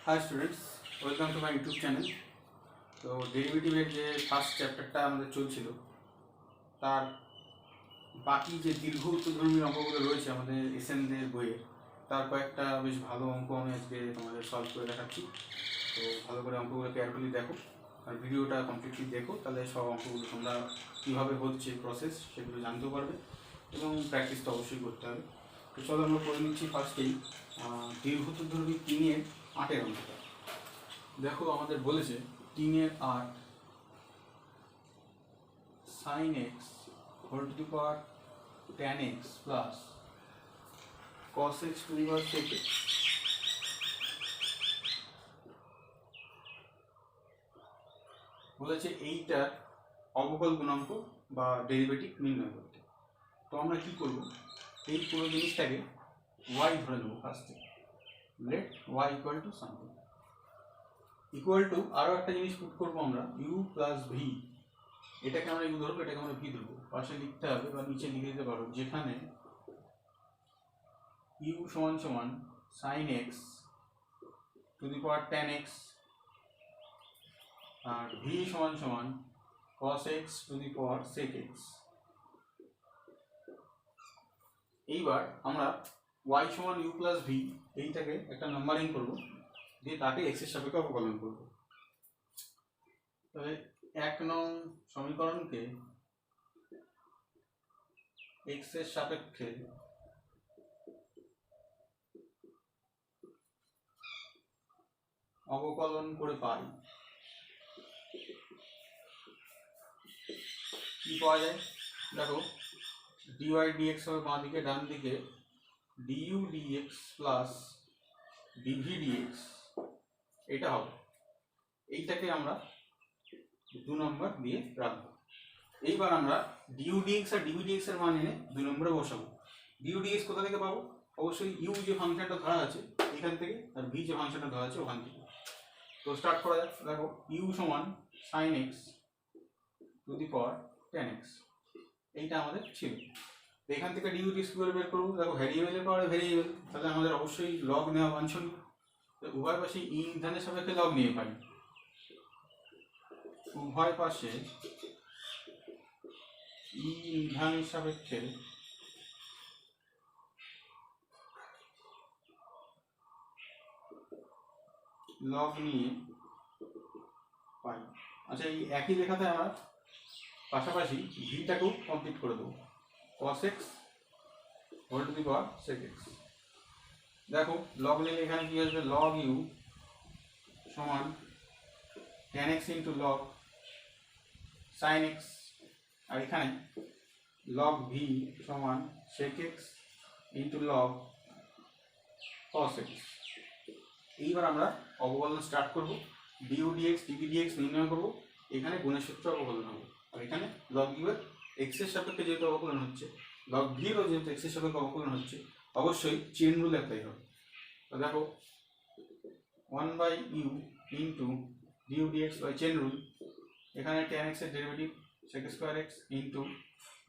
High students, welcome to my YouTube channel. তো ডেরিভেটিভের যে ফার্স্ট চ্যাপ্টারটা আমাদের চলছিল, তার বাকি যে দীর্ঘ উত্তরধর্মী অঙ্কগুলো রয়েছে আমাদের এসএনদের বইয়ে, তার কয়েকটা বেশ ভালো অঙ্ক আমি আজকে তোমাদের সলভ করে দেখাচ্ছি। তো ভালো করে অঙ্কগুলো কেয়ারফুলি দেখো আর ভিডিওটা কমপ্লিটলি দেখো, তাহলে সব অঙ্কগুলো তোমরা কীভাবে হচ্ছে প্রসেস সেগুলো জানতেও পারবে এবং প্র্যাকটিস তো অবশ্যই করতে হবে। তো চলো আমরা করে নিচ্ছি ফার্স্টেই দীর্ঘ উত্তরধর্মী 3-এর 8-এর অঙ্কটা। দেখো আমাদের বলেছে 3-এর 8 sin x whole to the power tan x plus cos x to the power sec x বলেছে এইটার অবকল গুণাঙ্ক বা ডেরিভেটিভ নির্ণয় করতে। তো আমরা কি করব, এই পুরো জিনিসটাকে y ধরে নেব ফার্স্টে। Let y equal to something equal to আরও একটা জিনিস পুট করবো আমরা, u প্লাস ভি। এটাকে আমরা ইউ ধরবো, এটাকে আমরা ভি ধরবো। পাশে লিখতে হবে বা নিচে লিখে দিতে পারো, যেখানে ইউ সমান সমান sine x to the power tan X আর ভি সমান সমান cos X to the power sec X. এইবার আমরা ওয়াই সমান ইউ প্লাস ভি এইটাকে একটা নাম্বারিং করবো, দিয়ে তাকে এক্সের সাপেক্ষে অবকলন করবো। তাহলে 1 নং সমীকরণকে এক্স এর সাপেক্ষে অবকলন করে পাই কি পাওয়া যায়। দেখো ডিওয়াই ডিএক্স হবে বাঁ দিকে, ডান দিকে du dx plus dv dx এটা হবে। এইটাকে আমরা 2 নম্বর দিয়ে রাখবো। এইবার আমরা ডিইউ ডিএক্স আর ডিভি ডিএক্স এর মান এনে 2 নম্বরে বসাবো। ডিইউ ডিএক্স কোথা থেকে পাবো? অবশ্যই ইউ যে ফাংশনটা ধরা আছে এখান থেকে, আর ভি যে ফাংশনটা ধরা আছে ওখান থেকে। তো স্টার্ট করা যাক। দেখো ইউ সমান sine x to the power tan x, এইটা আমাদের ছিল। এখান থেকে ডিইউ ডিএক্স করে বের করবো। দেখো ভ্যারিয়েবলের পাওয়ারে ভ্যারিয়েবল, তাহলে আমাদের অবশ্যই লগ নেওয়া বাঞ্ছনীয়। উভয় পাশে ই নির্ধারণের সাপেক্ষে লগ নিয়ে পাই। উভয় পাশে ই নির্ধারণের সাপেক্ষে লগ নিয়ে পাই। আচ্ছা, এই একই লেখাতে আমরা পাশাপাশি ভিটাকেও কমপ্লিট করে দেবো, cos x whole to the power sec x। দেখো লগ নিলে এখানে কি আসবে, লগ ইউ সমান tan x into log sine x, আর এখানে লগ ভি সমান sec x into log cos x। এইবার আমরা অবকলন স্টার্ট করবো। ডিউ ডিএক্স ডিভি ডিএক্স নির্ণয় করবো। এখানে গুণের সূত্র অবকলন হবে, আর এখানে লগ ইউ এর এক্স এর সাপেক্ষে যেহেতু অবকলন হচ্ছে, লগ ভি এরও যেহেতু এক্স এর সাপেক্ষে অবকলন হচ্ছে, অবশ্যই চেন রুল অ্যাপ্লাই হবে। তো দেখো 1/u into du dx by chain rule, এখানে tan x এর derivative sec square x into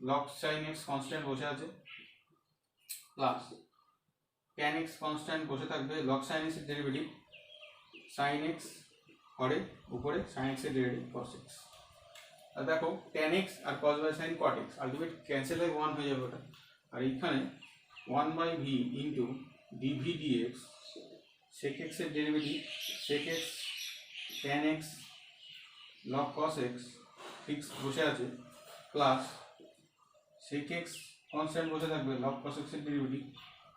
log sine x constant বসে আছে, প্লাস tan x কনস্ট্যান্ট বসে থাকবে, লগ সাইন এক্স এর ডেরিভেটিভ সাইন এক্স হরে উপরে সাইন এক্স এর ডেরিভেটিভ cos x। আর দেখো tan x আর cos by sine cot x ultimate cancel হয়ে 1 হয়ে যাবে ওটা। আর এইখানে 1/v into dv dx sec x এর derivative sec x tan x log cos x fix বসে আছে, প্লাস sec x কনস্ট্যান্ট বসে থাকবে, log cos x এর ডেরিভেটিভ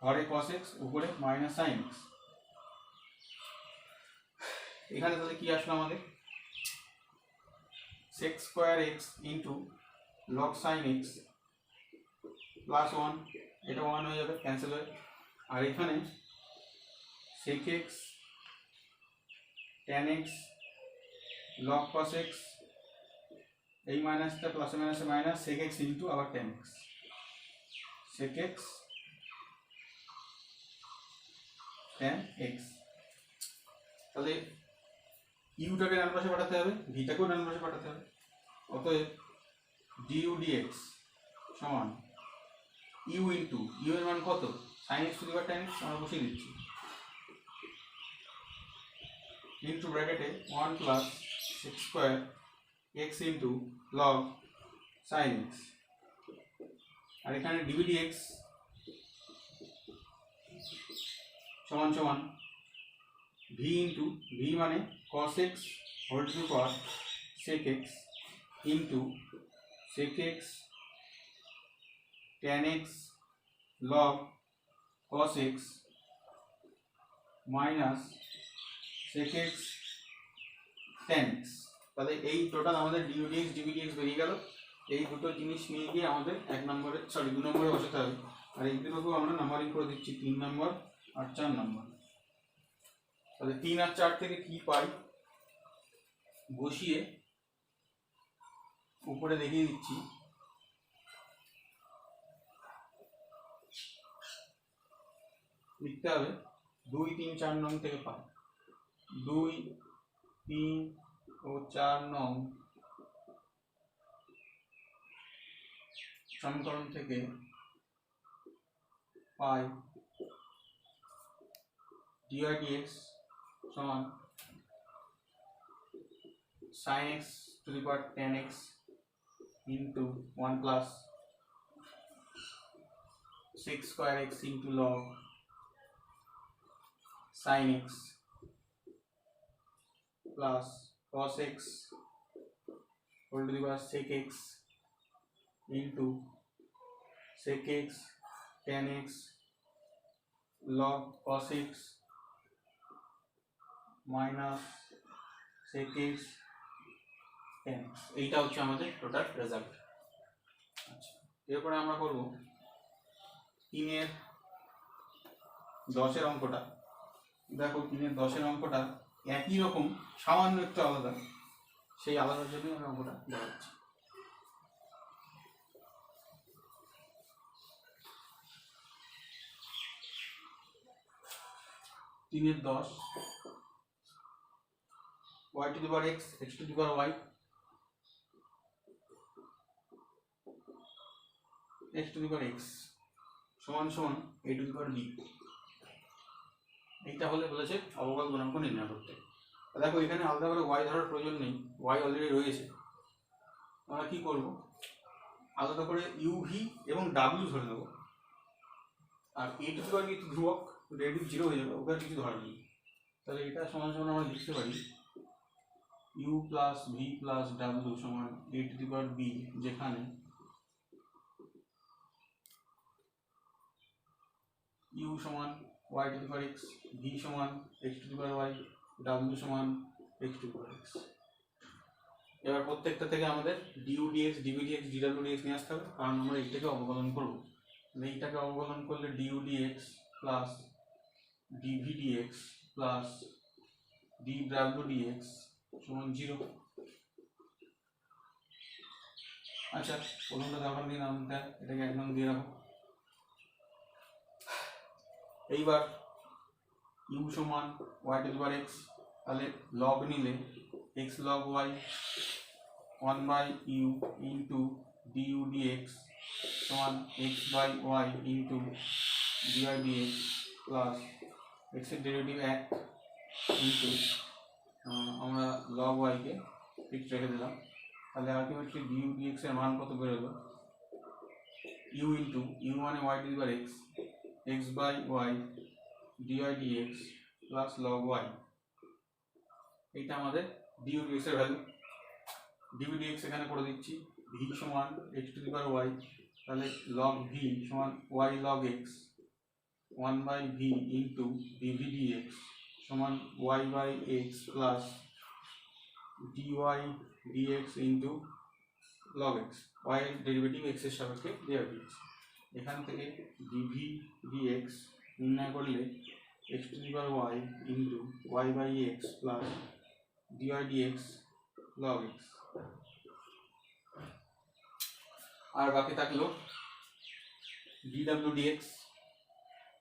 হরে cos x উপরে মাইনাস সাইন x। এখানে তাহলে কি আসলো আমাদের, sec square x into log sine x plus 1, এটা 1 হয়ে যাবে ক্যান্সেল হয়ে। আর এখানে sec x tan x log cos x, এই মাইনাসটা প্লাসে মাইনাসে মাইনাস sec x ইন্টু আবার tan x, sec x tan x। তাহলে ইউটাকে ডান পাশে পাঠাতে হবে, ভিটাকেও ডান পাশে পাঠাতে হবে। অতএব ডিউ ডিএক্স সমান ইউ ইন্টু ইউ এর মান কত, sine x to the power tan x আমরা বসিয়ে দিচ্ছি, ইন্টু ব্র্যাকেটে 1 plus sec square x into log sine X, আর এখানে ডিভিডি এক্স সমান সমান ভি ইন্টু ভি মানে cos X whole to the power sec X into sec X tan X log cos X minus sec X tan X. তাহলে এই total আমাদের ডিউডিএক্স ডিভিডিএক্স বেরিয়ে গেল। এই দুটো জিনিস নিয়ে গিয়ে আমাদের 2 নম্বরে বসাতে হবে, আর এই দুটোকেও আমরা নাম্বারিং করে দিচ্ছি 3 নম্বর আর 4 নম্বর। তাহলে 3 আর 4 থেকে কি পাই বসিয়ে উপরে দেখিয়ে দিচ্ছি। লিখতে হবে 2, 3, 4 নং থেকে পাই। 2, 3 ও 4 নং সমীকরণ থেকে পাই dy dx সমান sin x to the power tan x into 1 plus sec square x into log sin x plus cos x whole to the power sec x into sec x tan x log cos x minus sec x tan x। এইটা হচ্ছে আমাদের total result. আচ্ছা, এরপরে আমরা করব 3 এর 10 এর অঙ্কটা। দেখো 3 এর 10 এর অঙ্কটা একই রকম, সামান্য একটু আলাদা, সেই আলাদার জন্য আমি অঙ্কটা দেখাচ্ছি। 3 এর 10 y to the power x x to the power y x to the power x সমান সমান a to the power b। এইটা হলে বলেছে অবকলন গুণাঙ্ক নির্ণয় করতে। দেখো এখানে আলাদা করে y ধরার প্রয়োজন নেই, y অলরেডি রয়েছে। আমরা কি করব, আলাদা করে uv এবং w ধরে নেব, আর a to the power b তো ধ্রুবক, রেডিউ 0 হয়ে যাবে, ওকে কিছু ধরা নেই। তাহলে এটা সমান সমান আমরা লিখতে পারি u plus v plus w সমান a to the power b, যেখানে u সমান y to the power x, v সমান x to the power y, w সমান x to the power x। এবার প্রত্যেকটা থেকে আমাদের du dx dv dx dw dx নিয়ে আসতে হবে, কারণ আমরা এইটাকে অবকলন করব। এইটাকে অবকলন করলে du dx plus dv dx plus dw dx সমান 0। আচ্ছা, প্রথমটা দরকার নেই, নামটা এটাকে 1 নং দিয়ে রাখো। এইবার u সমান y to the power x, তাহলে log নিলে x log y 1 by u into du dx সমান x by y into dy dx plus x এর ডেরিভেটিভ 1 into আমরা log y কে ফিক্সড রেখে দিলাম। তাহলে আলটিমেটলি du dx এর মান কত বেরোলো, u into u মানে y to the power x x by y dy dx plus log y। এইটা আমাদের du dx এর ভ্যালু। dv dx এখানে করে দিচ্ছি, v সমান x to the power y, তাহলে log v সমান y log x 1 by v into dv dx সমান y by x plus dy dx into log x, y এর derivative x এর সাপেক্ষে দেওয়া হয়েছে। এখান থেকে dv dx নির্ণয় করলে x to the power y into y by x plus dy dx log x। আর বাকি থাকলো dw dx।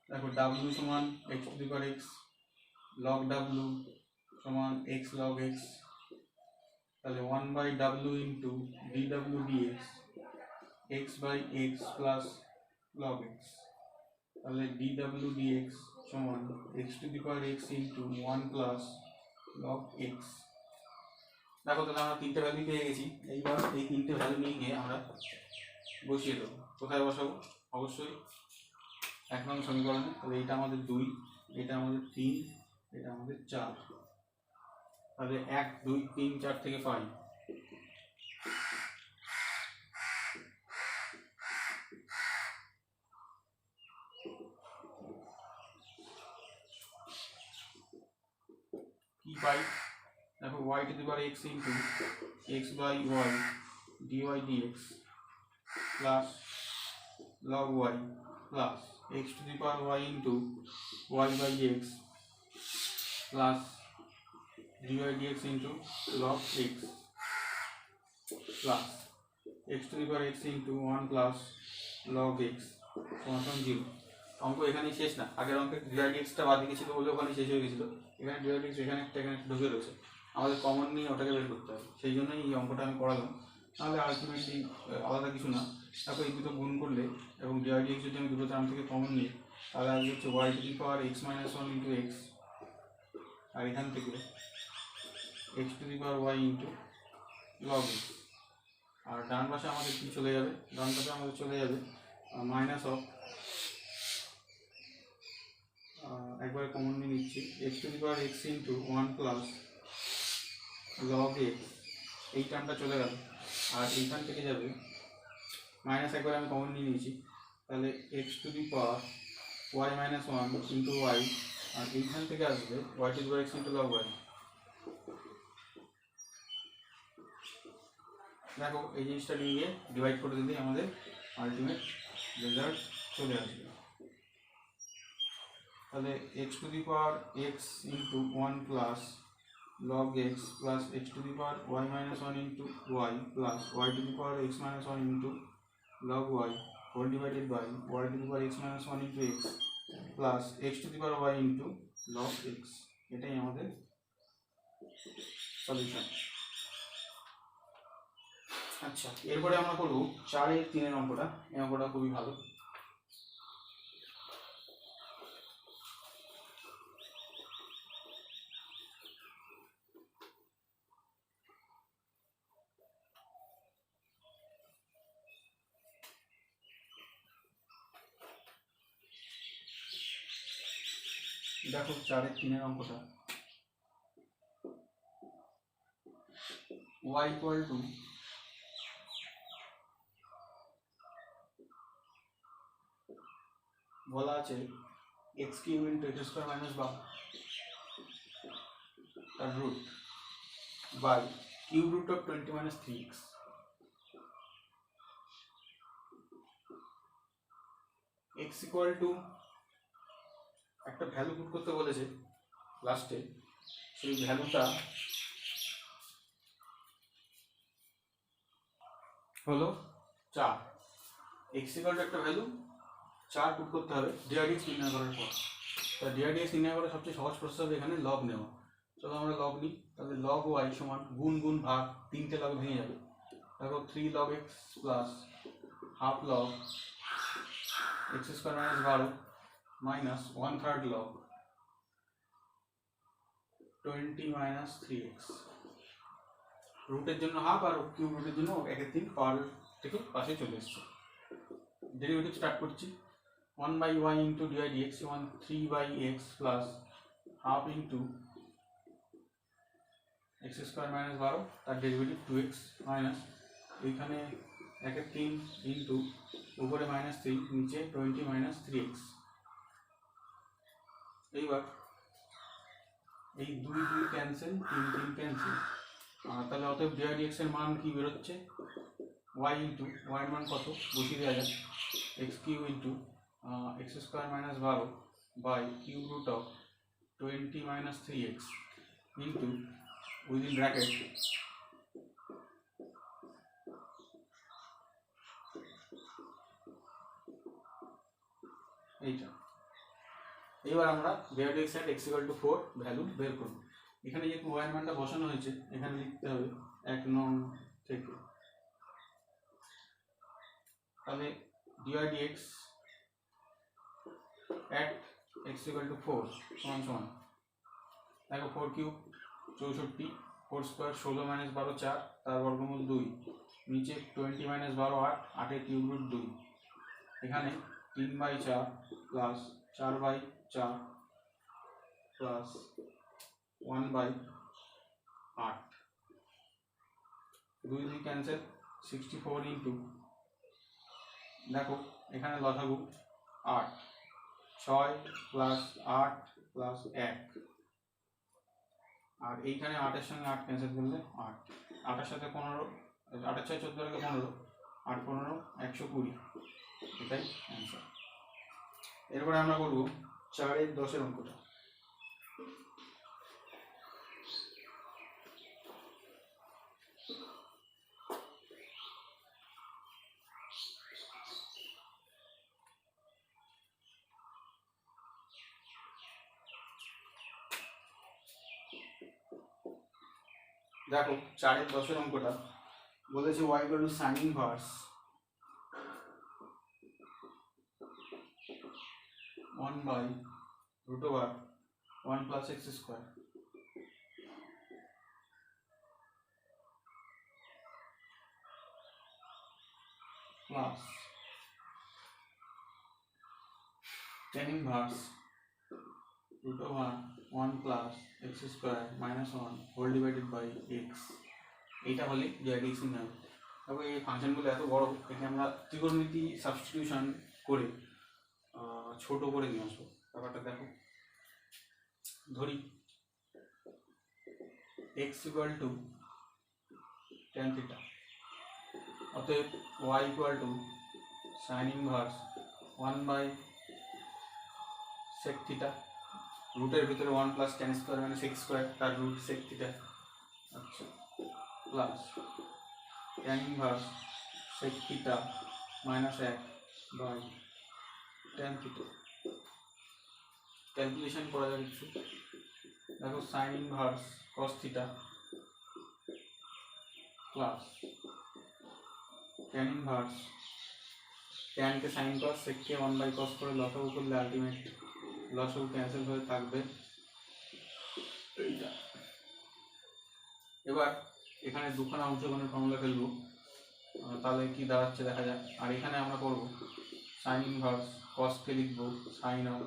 দেখো w সমান x to the power x log w সমান x log x, তাহলে 1 by w into dw dx x by x plus log x, তাহলে dw dx সমান x to the power x into 1 plus log x. দেখো তাহলে আমরা তিনটে value পেয়ে গেছি। এইবার এই তিনটে ভ্যালু নিয়ে গিয়ে আমরা বসিয়ে দেবো। কোথায় বসাবো? অবশ্যই 1 নং সমীকরণে। তাহলে এইটা আমাদের 2, এটা আমাদের 3, এটা আমাদের 4। তাহলে 1 2 3 4 থেকে পাই কি পাই? দেখো y to the power x into x by y dy dx plus log y plus x to the power y into y by x plus dy dx into log x plus x to the power x into 1 plus log x সমান 0। অঙ্ক এখানেই শেষ না। আগের অঙ্কে dy dx টা বাদ দিয়েছিল বলে ওখানে শেষ হয়ে গেছিল। এখানে dy dx এখানে একটা ঢুকে রয়েছে, আমাদের কমন নিয়ে ওটাকে বের করতে হবে। সেই জন্যই এই অঙ্কটা আমি করালাম, নাহলে আলটিমেটলি আলাদা কিছু না। তারপর এই দুটো গুণ করলে এবং dy dx যদি আমি দুটো টার্ম থেকে কমন নিই তাহলে আসবে হচ্ছে y to the power x minus 1 into x, আর এখান থেকে x to the power y into log x। আর ডান পাশে আমাদের কি চলে যাবে? ডান পাশে আমাদের চলে যাবে মাইনাস অফ, একবারে কমন নিয়ে নিচ্ছি, x to the power x into 1 plus log x। এই টার্মটা চলে গেল। আর এইখান থেকে যাবে মাইনাস, একবারে আমি কমন নিয়ে নিয়েছি, তাহলে x to the power y minus 1 into y, আর এইখান থেকে আসবে y to the power x into log y। দেখো এই জিনিসটা নিয়ে গিয়ে ডিভাইড করে দিলেই আমাদের আলটিমেট রেজাল্ট চলে আসবে। তাহলে x to the power x into 1 plus log x plus x to the power y minus 1 into y plus y to the power x minus 1 into log y whole divided by y to the power x minus 1 into x plus x to the power y into log x। এটাই আমাদের solution. আচ্ছা, এরপরে আমরা করব 4-এর 3-এর অঙ্কটা। এই অঙ্কটা খুবই ভালো। দেখো 4-এর 3-এর অঙ্কটা, y ইকুয়াল টু বলা আছে x cube into x square minus বা তার root by cube root of 20 minus 3x। x equal to একটা ভ্যালু পুট করতে বলেছে লাস্টে, সেই ভ্যালুটা হলো 4। x ইকুয়াল টু একটা ভ্যালু 4 পুট করতে হবে dx নির্ণয় করার পর। তা dx নির্ণয় করার সবচেয়ে সহজ প্রসেস হবে এখানে লগ নেওয়া। চলো আমরা লগ নিই। তাহলে লগ y সমান গুণ গুণ ভাগ, 3টে লগ ভেঙে যাবে। দেখো 3 log x plus half log x square minus 12 minus 1/3 log 20 minus 3x। রুটের জন্য হাফ আর কিউব রুটের জন্য 1/3 পাওয়ার থেকে পাশে চলে এসছে। ডেরিভেটিভ স্টার্ট করছি। 1/y ইন্টু dy dx সমান 3/x plus half into x square minus 12, তার ডেরিভেটিভ 2x মাইনাস এইখানে 1/3 ইন্টু উপরে মাইনাস 3 নিচে 20 মাইনাস 3x। এইবার এই 2 2 ক্যান্সেল, 3 3 ক্যান্সেল, তাহলে অতএব dy dx এর মান কি বেরোচ্ছে? y ইন্টু y এর মান কত বসিয়ে দেওয়া যাক, x cube into x square minus 12 by cube root of 20 minus 3x into within bracket এইটা। এবার আমরা dy dx at x equal to 4 value বের করব। এখানে যেহেতু y এর মানটা বসানো হয়েছে এখানে লিখতে হবে 1 নং থেকে। তাহলে dy dx at x equal to 4 সমান সমান, দেখো 4 কিউব 64 4 স্কোয়ার 16 মাইনাস 12 4 তার বর্গমূল 2 নিচে 20 মাইনাস 12 8 8 কিউব রুট 2 এখানে 3/4 প্লাস 4/4 প্লাস 1/8 2 2 ক্যান্সেল 64 ইন্টু দেখো এখানে লসাগু 8 6 প্লাস 8 প্লাস 1 আর এইখানে 8 এর সঙ্গে 8 ক্যান্সেল করলে 8 8 এর সাথে 15 8 এর 6 14 থেকে 15 8 15 120 এটাই অ্যান্সার। এরপরে আমরা করব 4 এর 10 এর অঙ্কটা। দেখো 4 এর 10 এর অঙ্কটা বলেছে y equal to sin inverse 1 by root over 1 plus x square plus tan inverse root over 1 plus x square minus 1 whole divided by x এইটা হলে জ্যাডিক্স নির্ণয়। তবে এই ফাংশনগুলো এত বড়, এখানে আমরা ত্রিকোণমিতি সাবস্টিটিউশন করে ছোট করে নিয়ে আসবো। ব্যাপারটা দেখো, ধরি x equal to tan theta, অতএব y equal to sin inverse 1 by sec theta, রুটের ভিতরে 1 plus tan square মানে sec square তার রুট sec theta, আচ্ছা, plus tan inverse sec theta minus 1 by tan theta। Calculation করা যাবে কিছু, দেখো sin inverse cos theta plus tan inverse tan K sin cos sec K 1 by cos করে লসাগু করলে আলটিমেট লসাগু ক্যান্সেল হয়ে থাকবে এইটা। এবার এখানে দুখানা অংশগ্রহণের ফর্মুলা ফেলবো, তাহলে কি দাঁড়াচ্ছে দেখা যাক। আর এখানে আমরা করব sin inverse cos কে লিখব sin of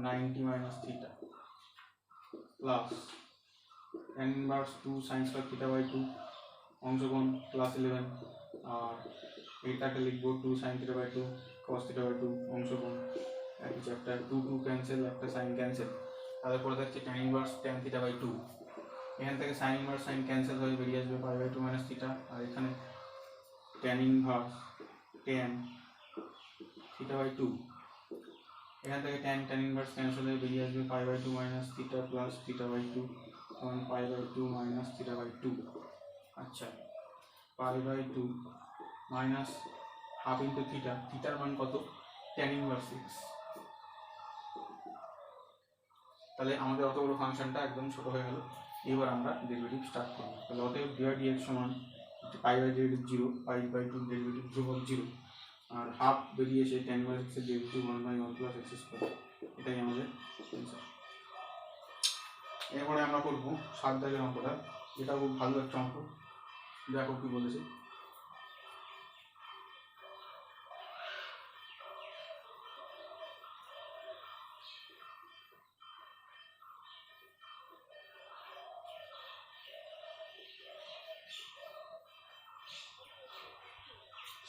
90 minus theta plus tan inverse 2 sin square theta by 2 অংশগ্রহণ প্লাস 11, আর এইটাকে লিখব 2 sin theta by 2 cos theta by 2 অংশগ্রহণ, একই চ্যাপ্টার 2 2 ক্যান্সেল, একটা সাইন ক্যান্সেল, তাহলে পরে থাকছে tan inverse tan theta by 2। এখান থেকে sin inverse sin ক্যান্সেল হয়ে বেরিয়ে আসবে pi by 2 minus theta, আর এখানে tan inverse tan theta by 2, এখান থেকে tan inverse ক্যান্সেল হয়ে বেরিয়ে আসবে pi by 2 minus theta plus theta by 2 সমান pi by 2 minus theta by 2। আচ্ছা, pi by 2 minus half into theta, থিটার মান কত? tan inverse 6। তাহলে আমাদের অত বড় ফাংশনটা একদম ছোট হয়ে গেল। এবার আমরা ডেরিভেটিভ স্টার্ট করব। তাহলে অতএব dx সমান pi by derivative 0, pi by 2 derivative ধ্রুবক 0, আর হাফ বেরিয়েছে tan inverse x এর derivative 1 by 1 plus x square, এটাই আমাদের অ্যানসার। এরপরে আমরা করব 7 দাগের অঙ্কটা, এটা খুব ভালো একটা অঙ্ক। দেখো কি বলেছে,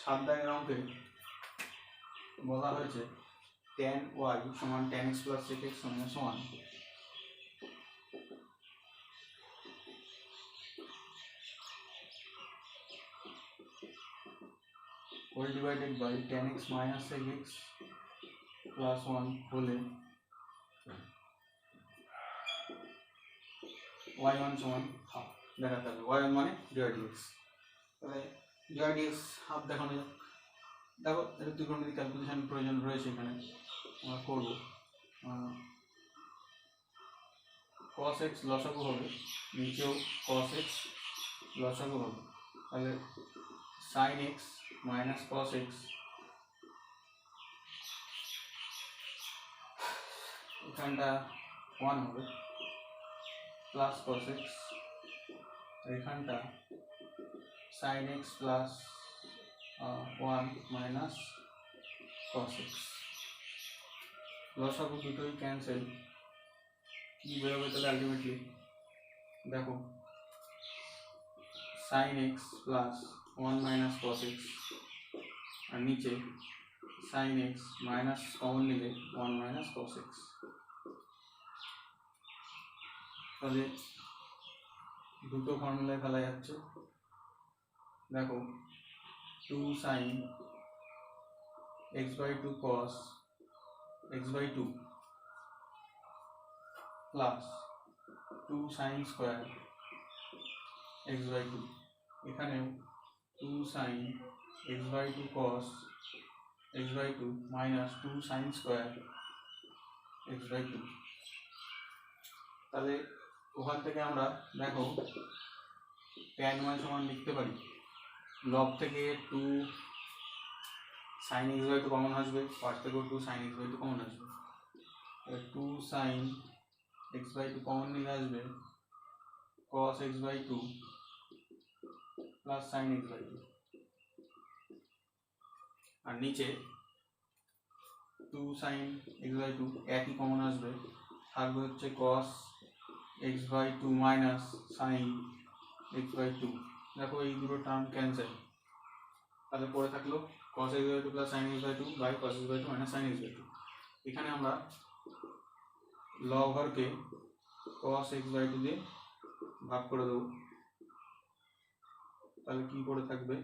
সাত দাগের অঙ্কে বলা হয়েছে tan y সমান tan x plus sec x minus 1 whole divided by tan x minus sec x plus 1 হলে y1 সমান হাফ দেখাতে হবে। y1 মানে dx, তাহলে dx হাফ দেখানো যাক। দেখো এটা ত্রিকোণমিতি ক্যালকুলেশন প্রয়োজন রয়েছে, এখানে আমরা করব। cos x লসাগু হবে, নিচেও cos x লসাগু হবে, তাহলে sin x minus cos x এখানটা 1 হবে, প্লাস কস এক্স, এখানটা sine X plus 1 minus cos X. লসাগু দুটোই ক্যান্সেল, কি বেরোবে তাহলে আলটিমেটলি দেখো sine X plus 1 minus cos X, আর নিচে সাইন এক্স মাইনাস কমন নিলে 1 মাইনাস কস এক্স। তাহলে দুটো ফর্মুলায় ফেলা যাচ্ছে। দেখো 2 sine x/2 cos x/2 plus 2 sine square x/2, এখানেও 2 sine x/2 cos x/2 minus 2 sine square x/2। তাহলে ওখান থেকে আমরা দেখো tan y সমান লিখতে পারি, লব থেকে 2 সাইন x/2 কমন আসবে, পাশ থেকেও 2 সাইন x/2 কমন আসবে, 2 সাইন x/2 কমন নিলে আসবে cos x/2 plus sine x/2, আর নিচে 2 সাইন x/2 একই কমন আসবে, থাকবে হচ্ছে cos x/2 minus sine x/2। দেখো এই দুটো টার্ম ক্যান্সেল, তাহলে পড়ে থাকলো cos x/2 plus sine x/2 by cos x/2 minus sine x/2। এখানে আমরা লব হরকে cos x/2 দিয়ে ভাগ করে দেবো, তাহলে কি পড়ে থাকবে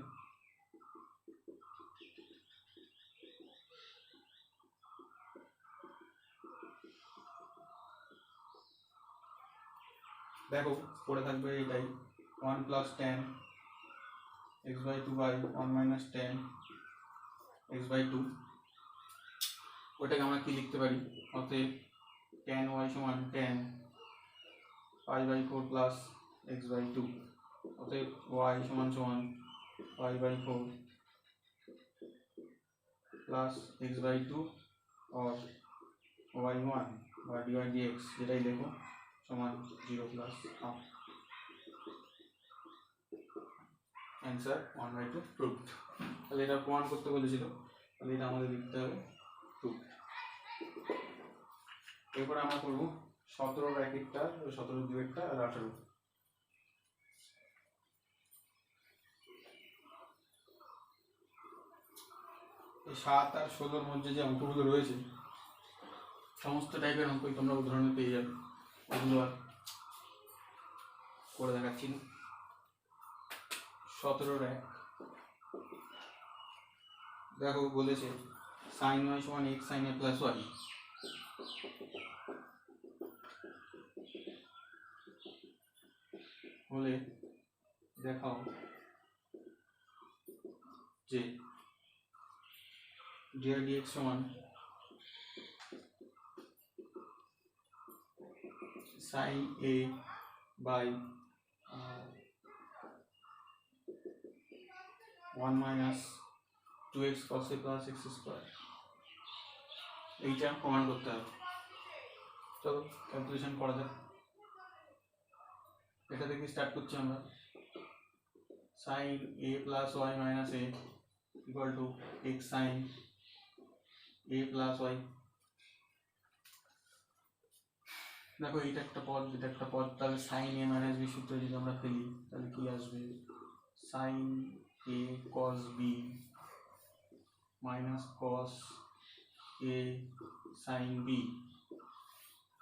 দেখো পড়ে থাকবে এটাই 1 plus tan x/2 by 1 minus tan x/2। ওটাকে আমরা কি লিখতে পারি, অতএব tan y সমান tan π/4 প্লাস x/2, অতএব y সমান সমান π/4 প্লাস x/2 और y1 বা dy/dx যেটাই লেখো সমান 0 প্লাস হাফ। Answer 1/2 proofed. তাহলে এটা প্রমাণ করতে বলেছিল, তাহলে এটা আমাদের লিখতে হবে প্রুফড। এরপরে আমরা করবো 17 ব্র্যাকেটটা, 17 দুয়েরটা আর 18। এই 7 আর 16-র মধ্যে যে অঙ্কগুলো রয়েছে সমস্ত টাইপের অঙ্কই তোমরা উদাহরণে পেয়ে যাবে, ওগুলো আর করে দেখাচ্ছি না। 17-র 1 দেখো বলেছে সাইন y সমান x sine a plus y, হলে দেখাও যে dy/dx সমান sine a by 1 minus 2x cos a plus x square. এইটা প্রমাণ করতে হবে, চলো ক্যালকুলেশন করা যাক। এটা থেকে স্টার্ট করছি আমরা। Sine a plus y minus a equal to x sine a plus y। দেখো এইটা একটা পদ, এটা একটা পদ, তাহলে সাইন a মাইনাস b সূত্র যদি আমরা ফেলি তাহলে কি আসবে, sine a cos b minus cos a sine b।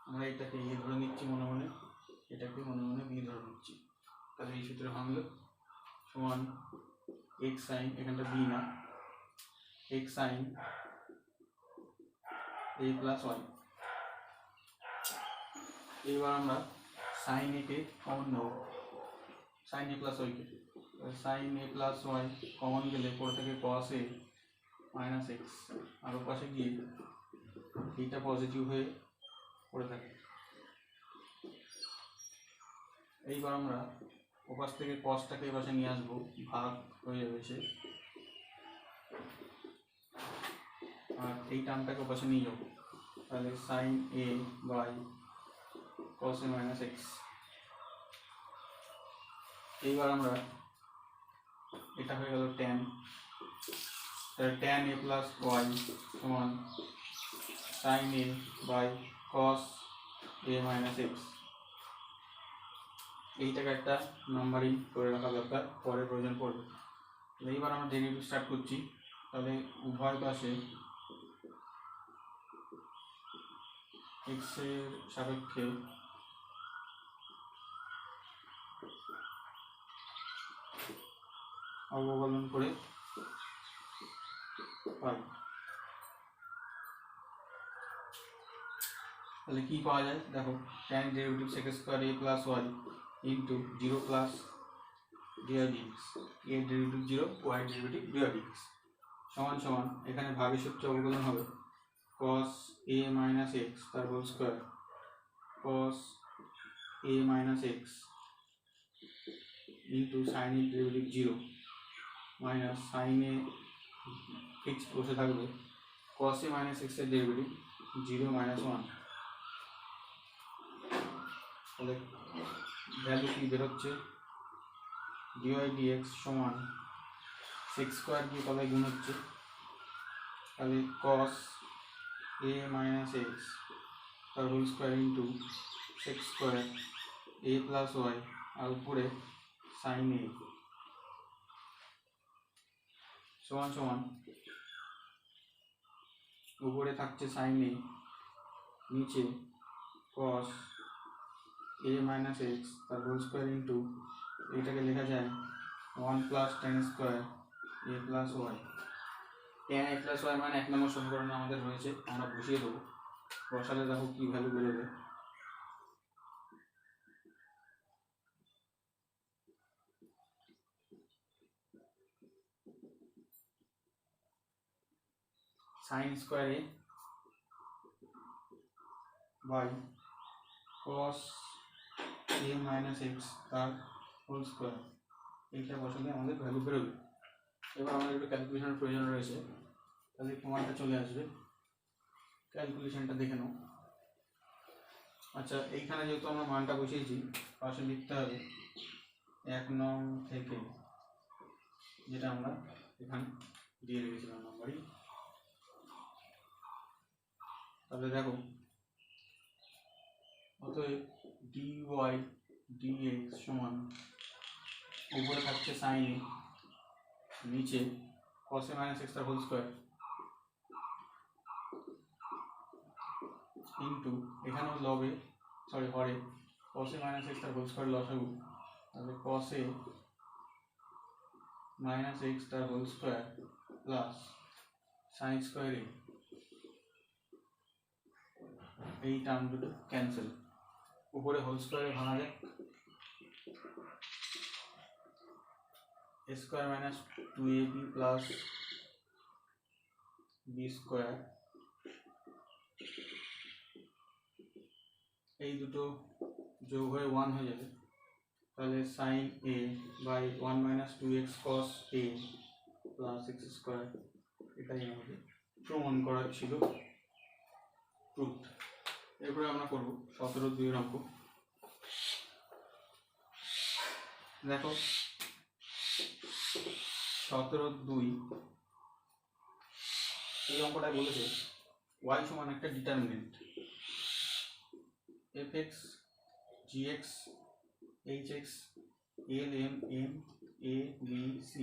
আমরা এটাকে a ধরে নিচ্ছি মনে মনে, এটাকে মনে মনে b ধরে নিচ্ছি, তাহলে এই সূত্রে ভাঙলে সমান x সাইন, এখানটা b না, x sine a plus y। এবার আমরা সাইন a কে কমন নেব, সাইন a প্লাস y কে, sine a plus y common গেলে পরে থেকে cos a মাইনাস এক্স, আর ওপাশে গিয়ে এইটা পজিটিভ হয়ে পড়ে থাকে। এইবার আমরা ওপাশ থেকে কসটাকে এপাশে নিয়ে আসবো, ভাগ হয়ে যাবে সে, আর এই টার্মটাকে ওপাশে নিয়ে যাবো, তাহলে sine a by cos a minus X. এইবার আমরা এটা হয়ে গেল tan, tan A plus Y সমান sine A by cos A minus X. এইটাকে একটা নাম্বারিং করে রাখা দরকার, পরে প্রয়োজন পড়বে। এইবার আমরা ডেরিভেটিভ স্টার্ট করছি। তাহলে উভয় পাশে এক্স এর সাপেক্ষে অবকলন করে পাই। তাহলে কি পাওয়া যায় দেখো, tan derivative sec square a plus y into 0 plus dy dx, a derivative 0, y derivative dy dx সমান সমান এখানে ভাগের সূত্রে অবকলন হবে cos a মাইনাস এক্স তার whole square cos a minus x into sine a derivative 0 minus sine a fixed বসে থাকবে cos a মাইনাস এক্স এর ডেরিভেটিভ 0 মাইনাস 1। তাহলে ভ্যালু কি বেরোচ্ছে, ডিওয়াই ডিএক্স সমান সেক স্কোয়ার দিয়ে তলায় গুণ হচ্ছে, তাহলে কস এ মাইনাস এক্স তার whole square into sec square A plus Y আর উপরে সাইন এ সমান সমান উপরে থাকছে সাইন এ, নিচে কস এ মাইনাস এক্স তার হোল স্কোয়ার ইন্টু এটাকে লেখা যায় 1 plus tan square A plus Y. Ten A plus Y মানে 1 নম্বর সমীকরণে আমাদের রয়েছে, আমরা বসিয়ে দেবো। বসালে দেখো কি ভ্যালু বেরোবে, sine square a by cos A minus x তার হোল স্কোয়ার, এইটা বসালে আমাদের ভ্যালু বেরোবে। এবার আমাদের একটু ক্যালকুলেশনের প্রয়োজন রয়েছে, তাহলে প্রমাণটা চলে আসবে, ক্যালকুলেশনটা দেখে নাও। আচ্ছা, এইখানে যেহেতু আমরা মানটা বসিয়েছি, পাশে লিখতে হবে 1 নং থেকে, যেটা আমরা এখানে দিয়ে রেখেছিলাম নাম্বারই। তাহলে দেখো, অতএব ডিওয়াই ডিএক্স সমান উপরে থাকছে সাইন এ, নিচে cos a মাইনাস এক্স তার হোল স্কোয়ার ইন্টু এখানেও লবে হরে cos a মাইনাস এক্স তার হোল স্কোয়ার লসাগু, তাহলে cos a মাইনাস এক্স তার whole square plus sine square a, এই টার্ম দুটো ক্যান্সেল, উপরে হোল স্কোয়ারে ভাঙা যায় a square minus 2ab plus b square, এই দুটো যোগ হয়ে 1 হয়ে যাবে। তাহলে sine A by 1 minus 2x cos a plus x square, এটাই আমাদের প্রমাণ করা ছিল ট্রুথ। এরপরে আমরা করব 17-2 অঙ্ক। দেখো 17-2 এই অঙ্কটা বলেছে y সমান একটা determinant fx gx hx lm m a b c,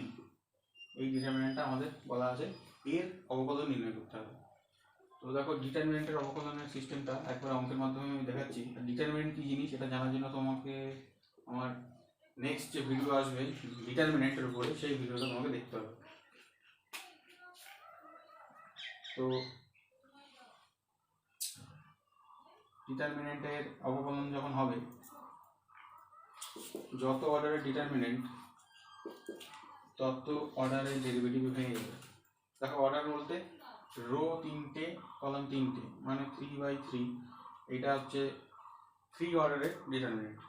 এই ডিটারমিনেন্টটা আমাদের বলা আছে এর অবকলন নির্ণয় করতে হবে। তো দেখো, ডিটারমিনেন্টের অবকলনের সিস্টেমটা একবার অঙ্কের মাধ্যমে আমি দেখাচ্ছি। ডিটারমিনেন্ট কি জিনিস এটা জানার জন্য তোমাকে আমার নেক্সট যে ভিডিও আসবে ডিটারমিনেন্টের উপরে, সেই ভিডিওটা তোমাকে দেখতে হবে। তো ডিটারমিনেন্টের অবকলন যখন হবে, যত অর্ডারের ডিটারমিনেন্ট তত অর্ডারের ডেরিভেটিভ ভেঙে যাবে। দেখো, অর্ডার বলতে রো 3টে কলাম 3টে মানে 3/3, এটা হচ্ছে 3 অর্ডারের ডিটারমিনেন্ট।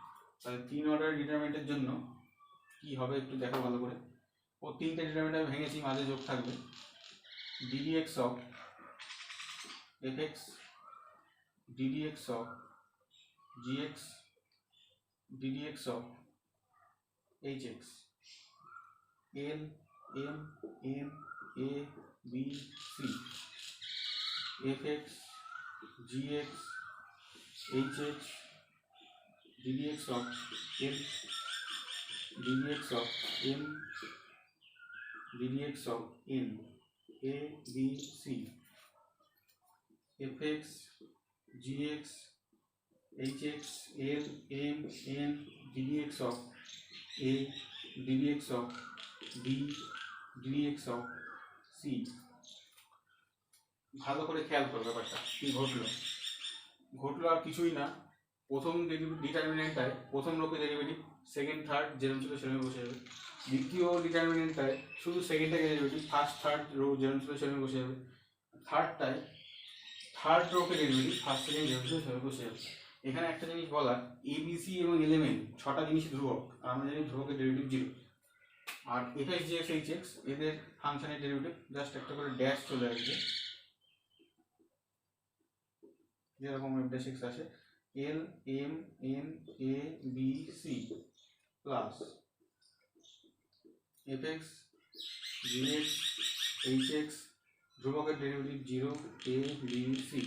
তাহলে 3 অর্ডারের ডিটারমিনেন্টের জন্য কি হবে একটু দেখো ভালো করে। ও 3টে ডিটারমিনেন্ট আমি ভেঙেছি, মাঝে যোগ থাকবে ddx of fx ddx of gx ddx of hx l m n a b c fx gx hx ddx of m ddx of m ddx of n a b c fx gx hx l m n ddx of a ddx of b ddx of c। ভালো করে খেয়াল করো ব্যাপারটা কি ঘটলো আর কিছুই না। প্রথম ডিটারমিনেন্টটায় প্রথম রোকে ডেরিভেটিভ, সেকেন্ড থার্ড যেরকম ছিল সেরকম বসে যাবে। দ্বিতীয় ডিটারমিনেন্টটায় শুধু সেকেন্ডটাকে ডেরিভেটিভ, ফার্স্ট থার্ড রো যেরকম ছিল সেরকম বসে যাবে। থার্ডটায় থার্ড রোকে ডেরিভেটিভ, ফার্স্ট সেকেন্ড যেরকম ছিল সেরকম বসে যাবে। এখানে একটা জিনিস বলার, এবিসি এবং এলএমএন ছটা জিনিসই ধ্রুবক, আর আমরা জানি ধ্রুবকের ডেরিভেটিভ 0। আর এফএক্স জিএক্স এইচএক্স এদের ফাংশনের ডেরিভেটিভ জাস্ট একটা করে ড্যাশ চলে আসবে, যেরকম এফ ড্যাশ এক্স আসে l m n a b c plus f x g x h x ধ্রুবকের derivative 0 a b c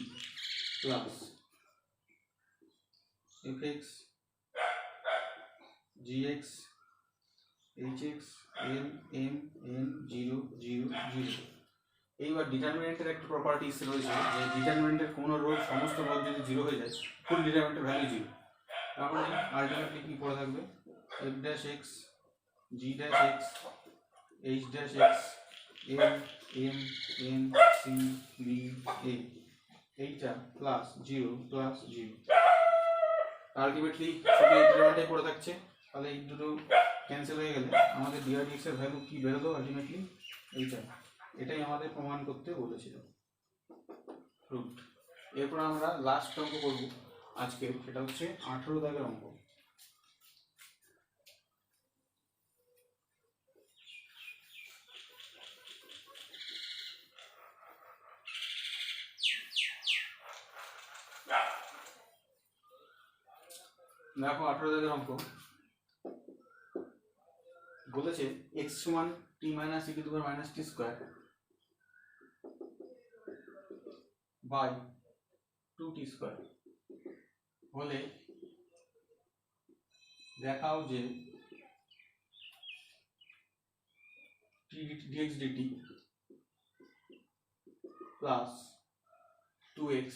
plus f x g x h x l m n 0 0 0। এইবার ডিটারমিনেন্টের একটা properties রয়েছে যে ডিটারমিনেন্টের কোনো রো সমস্ত পদ যদি 0 হয়ে যায় ফুল ডিটারমিনেন্টের ভ্যালু 0। তার মানে আলটিমেটলি কি পড়ে থাকবে f dash x g dash x h dash x l m n c b a এইটা প্লাস 0 প্লাস 0। আলটিমেটলি শুধু এই ডিটারমিনেন্টটাই পড়ে থাকছে। তাহলে এই দুটো ক্যান্সেল হয়ে গেলে আমাদের ডিআরডিএক্স এর ভ্যালু কি বেরোলো আলটিমেটলি এইটা। এটাই আমাদের প্রমাণ করতে বলেছিল রুট। এরপর আমরা লাস্ট অঙ্ক করব আজকে, সেটা হচ্ছে 18 দাগের অঙ্ক। দেখো 18 দাগের অঙ্ক বলেছে x সমান t minus e to the power minus t square by 2t square হলে দেখাও যে t dx dt plus 2x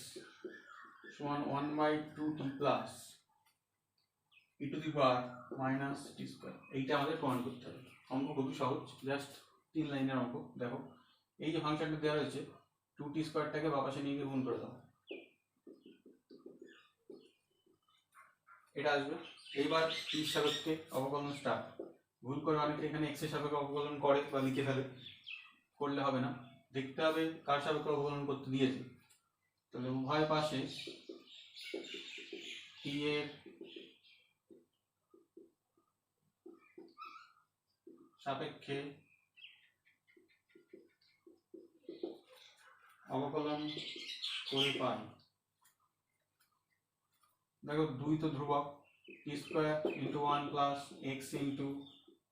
সমান 1 by 2t plus e to the power minus t square. এইটা আমাদের প্রমাণ করতে হবে। অঙ্ক খুবই সহজ, জাস্ট 3 লাইনের অঙ্ক। দেখো এই যে ফাংশনটা দেওয়া রয়েছে 2t স্কয়ারটাকে বাঁ পাশে নিয়ে গিয়ে গুণ করে দাও, এটা আসবে। এইবার t এর সাপেক্ষে অবকলন স্টার্ট। ভুল করে অনেকে এখানে x এর সাপেক্ষে অবকলন করে বা লিখে ফেলে, করলে হবে না, দেখতে হবে কার সাপেক্ষে অবকলন করতে দিয়েছে। তাহলে উভয় পাশে t এর সাপেক্ষে অবকলন করে পাই। দেখো 2 তো ধ্রুবক, t square into 1 plus x into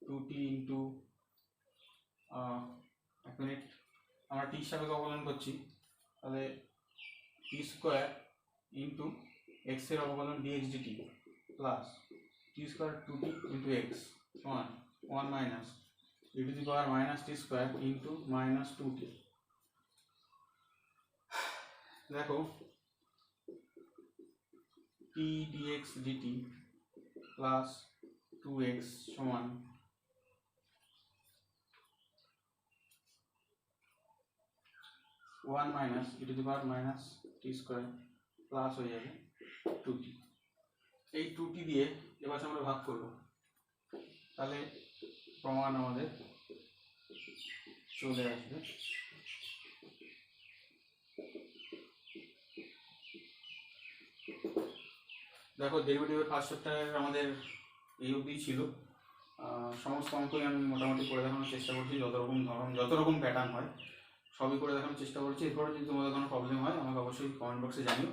2t into এক মিনিট, আমরা t সাপেক্ষে অবকলন করছি, তাহলে t স্কয়ার ইন্টু x এর অবকলন dx dt plus t square 2t into x সমান 1 minus e to the power minus t square into minus 2t। দেখো t dx dt plus 2x সমান 1 minus e to the power minus t square plus হয়ে যাবে 2t। এই 2t দিয়ে এবার আমরা ভাগ করব, তাহলে প্রমাণ আমাদের চলে আসবে। দেখো ডেরিভেটিভের ফার্স্ট চ্যাপ্টার আমাদের এই অবধি ছিল। সমস্ত অঙ্কই আমি মোটামুটি করে দেখানোর চেষ্টা করছি, যত রকম ধরন যত রকম প্যাটার্ন হয় সবই করে দেখানোর চেষ্টা করছি। এরপরে যদি তোমাদের কোনো প্রবলেম হয় আমাকে অবশ্যই কমেন্ট বক্সে জানিও।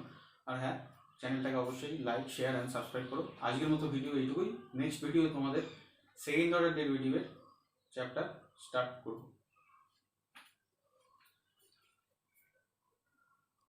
আর হ্যাঁ, চ্যানেলটাকে অবশ্যই লাইক শেয়ার অ্যান্ড সাবস্ক্রাইব করো। আজকের মতো ভিডিও এইটুকুই। নেক্সট ভিডিও তোমাদের সেকেন্ড অর্ডার ডেরিভেটিভের চ্যাপ্টার স্টার্ট করব।